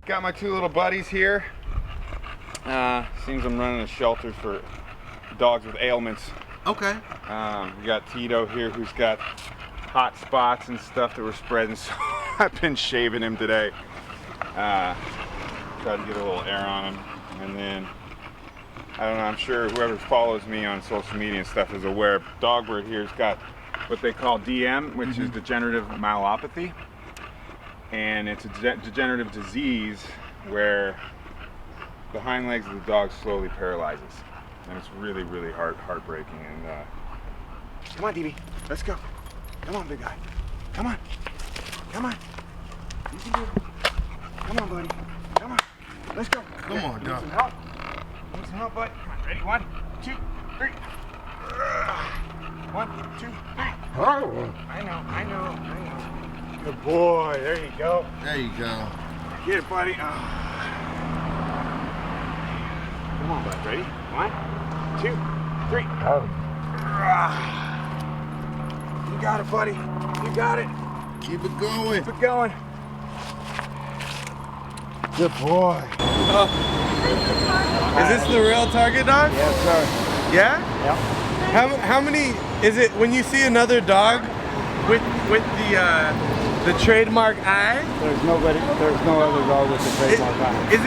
Got my two little buddies here. Seems I'm running a shelter for dogs with ailments. Okay. We got Tito here who's got hot spots and stuff that we're spreading, so I've been shaving him today. Try to get a little air on him. And then, I don't know, I'm sure whoever follows me on social media and stuff is aware. Dogbird here's got what they call DM, which is degenerative myelopathy. And it's a degenerative disease where the hind legs of the dog slowly paralyzes. And it's really, really heartbreaking. And come on, DB, let's go. Come on, big guy. Come on. Come on. You can do it. Come on, buddy. Come on. Let's go. Come on, dog. Need some help. Need some help, bud. Come on, ready? 1, 2, 3. 1, 2, 3. I know. Good boy. There you go. There you go. Get it, buddy. Oh. Come on, bud. Ready? 1, 2, 3. You got it, buddy. You got it. Keep it going. Keep it going. Good boy. Is this the real target dog? Yes, sir. Yeah? Yep. How many is it when you see another dog with the trademark eye? There's no other dog with the trademark eye. Is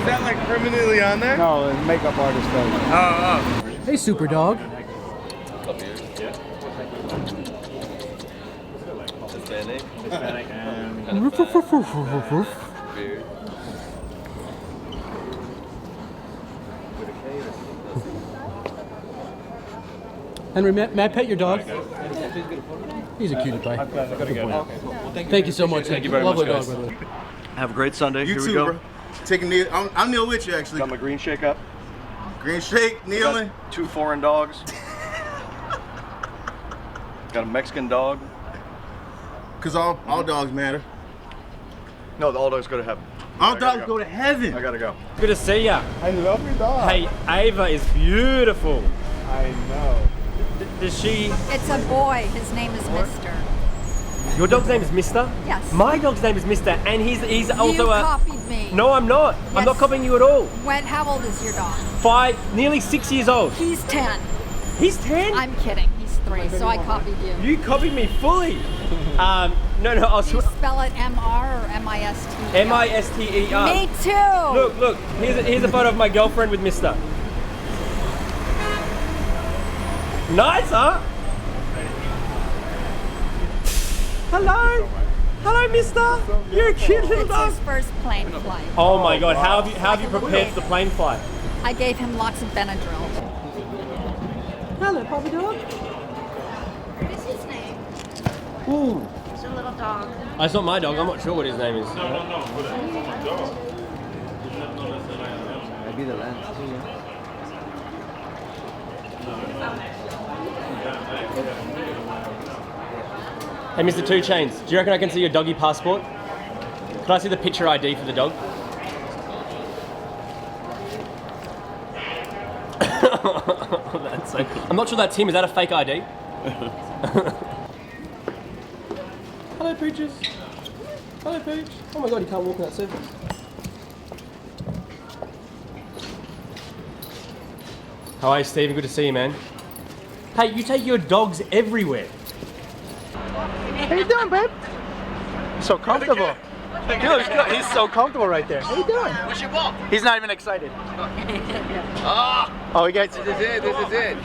that like permanently on there? No, the makeup artist does. Oh. Hey, super dog. Hispanic and Henry, may I pet your dog? He's a cutie pie. Thank you so much. Thank you very much, guys. Dog, by the way. Have a great Sunday. You Here too, we go. bro. Taking Neil. I'm Neil with you, actually. Got my green shake up. Green shake, kneeling. Got 2 foreign dogs. Got a Mexican dog. Because all dogs matter. No, all dogs go to heaven. All dogs go to heaven. I gotta go. Good to see ya. I love your dog. Hey, Ava is beautiful. I know. Does she? It's a boy. His name is Mister. Your dog's name is Mister? Yes. My dog's name is Mister, and he's also You a. copied me. No, I'm not. I'm not Yes. copying you at all. How old is your dog? 5, nearly 6 years old. He's 10. He's 10. I'm kidding. He's 3, so I copied you. You copied me fully. No, I'll Do you spell it M-R or M-I-S-T? M-I-S-T-E-R. Me too. Look. Here's a photo of my girlfriend with Mister. Nice, huh? Hello, Mister. You're a cute little It's dog. his first plane flight. Oh my God! How have you prepared for the plane flight? I gave him lots of Benadryl. Hello, puppy dog. What is his name? Ooh. It's a little dog. It's not my dog. I'm not sure what his name is. Maybe the lens. Hey, Mr. Two Chains, do you reckon I can see your doggy passport? Can I see the picture ID for the dog? That's so, I'm not sure that's him. Is that a fake ID? Hello, Pooches. Hello, Pooch. Oh my God, he can't walk in that surface. How are you, Stephen? Good to see you, man. Hey, you take your dogs everywhere. How you doing, babe? So comfortable. Dude, he's so comfortable right there. How you doing? What's your ball? He's not even excited. Oh, you guys. This is it.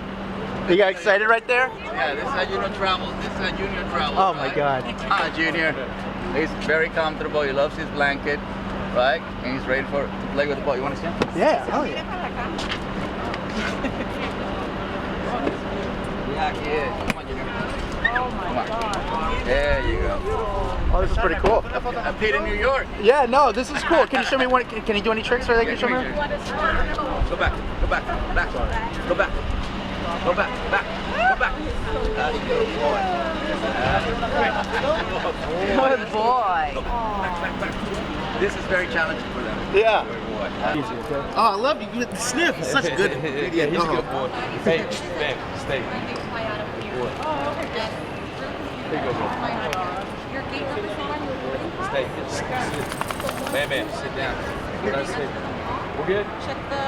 You got excited right there? Yeah, this is how Junior travels. Oh my God. Junior. He's very comfortable. He loves his blanket, right? And he's ready to play with the ball. You want to see him? Yeah. Oh yeah. Yeah. Come on, Junior. Oh my God. There you go. Oh, this is pretty cool. I played in New York. Yeah. No, this is cool. Can you show me one? Can you do any tricks? Or can you show me? Go back. Go back. Go back. That's a good boy. Good boy. Back. This is very challenging for them. Yeah. Good boy. Oh, I love you. You get the sniff. It's such a good. Yeah, he's a good boy. Babe, stay. There you go, bro. Stay. Bam, bam. Sit down. Let's see. We're good? Check the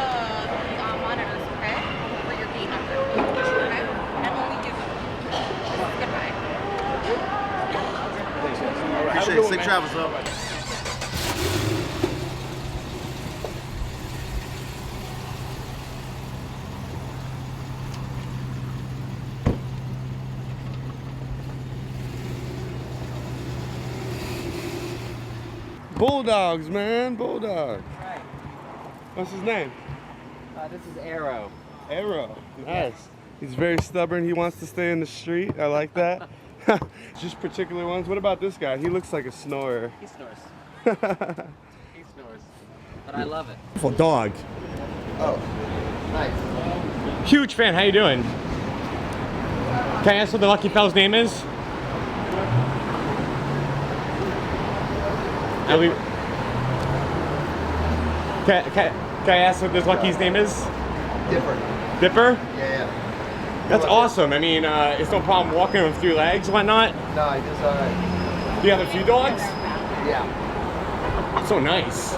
monitors, okay? For your gate number. Okay? And only you. Goodbye. Appreciate it. Safe travels, though. Bulldogs, man, bulldog. What's his name? This is Arrow. Arrow. Nice. He's very stubborn. He wants to stay in the street. I like that. Just particular ones. What about this guy? He looks like a snorer. He snores. He snores. But I love it. For dog. Oh, nice. Huge fan. How you doing? Can I ask what the lucky fella's name is? Can I ask what this lucky's name is? Dipper. Dipper? Yeah. That's awesome. I mean, it's no problem walking with 3 legs, whatnot. No, he just Do you have a few dogs? yeah. So nice.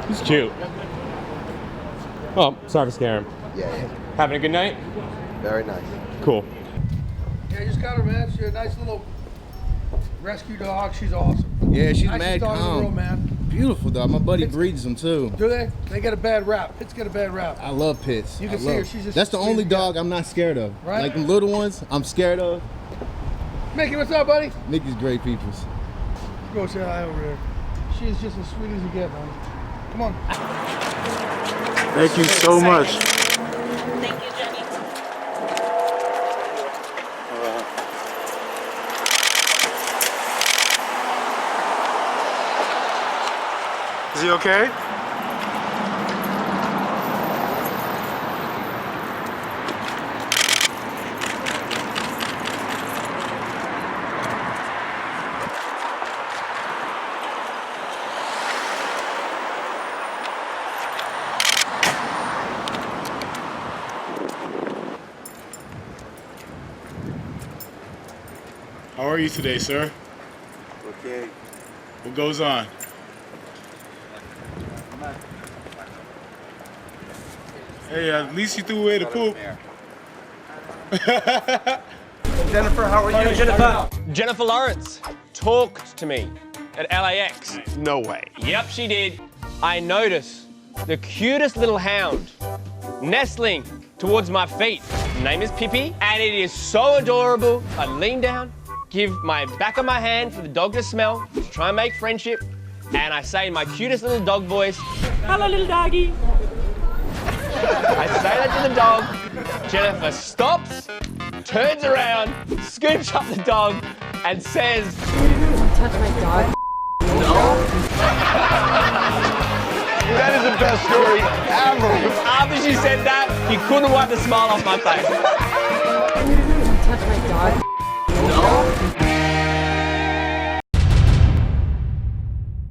He's cute. Oh, sorry for scaring him. Yeah. Having a good night? Very nice. Cool. Yeah, I just got her, man. She's a nice little rescue dog. She's awesome. Yeah, she's Nicest mad dog in the calm. world, man. Beautiful dog. My buddy breeds them too. Do they? They get a bad rap. Pits get a bad rap. I love pits. You can I see love- her. She's just That's the sweet only as cat. dog I'm not scared of. Right? Like the little ones, I'm scared of. Mickey, what's up, buddy? Mickey's great peoples. Go say hi over there. She's just as sweet as you get, man. Come on. Thank you so much. Thank you, Jenny. Is he okay? How are you today, sir? Okay. What goes on? Hey, at least you threw away the poop. Jennifer, how are you? Jennifer. Jennifer Lawrence talked to me at LAX. No way. Yep, she did. I noticed the cutest little hound nestling towards my feet. Name is Pippi, and it is so adorable. I lean down, give my back of my hand for the dog to smell, to try and make friendship, and I say in my cutest little dog voice, "Hello, little doggy." I say that to the dog. Jennifer stops, turns around, scoops up the dog, and says, Touch my dog. That is the best story ever. after she said that, he couldn't wipe the smile off my face. Touch my dog.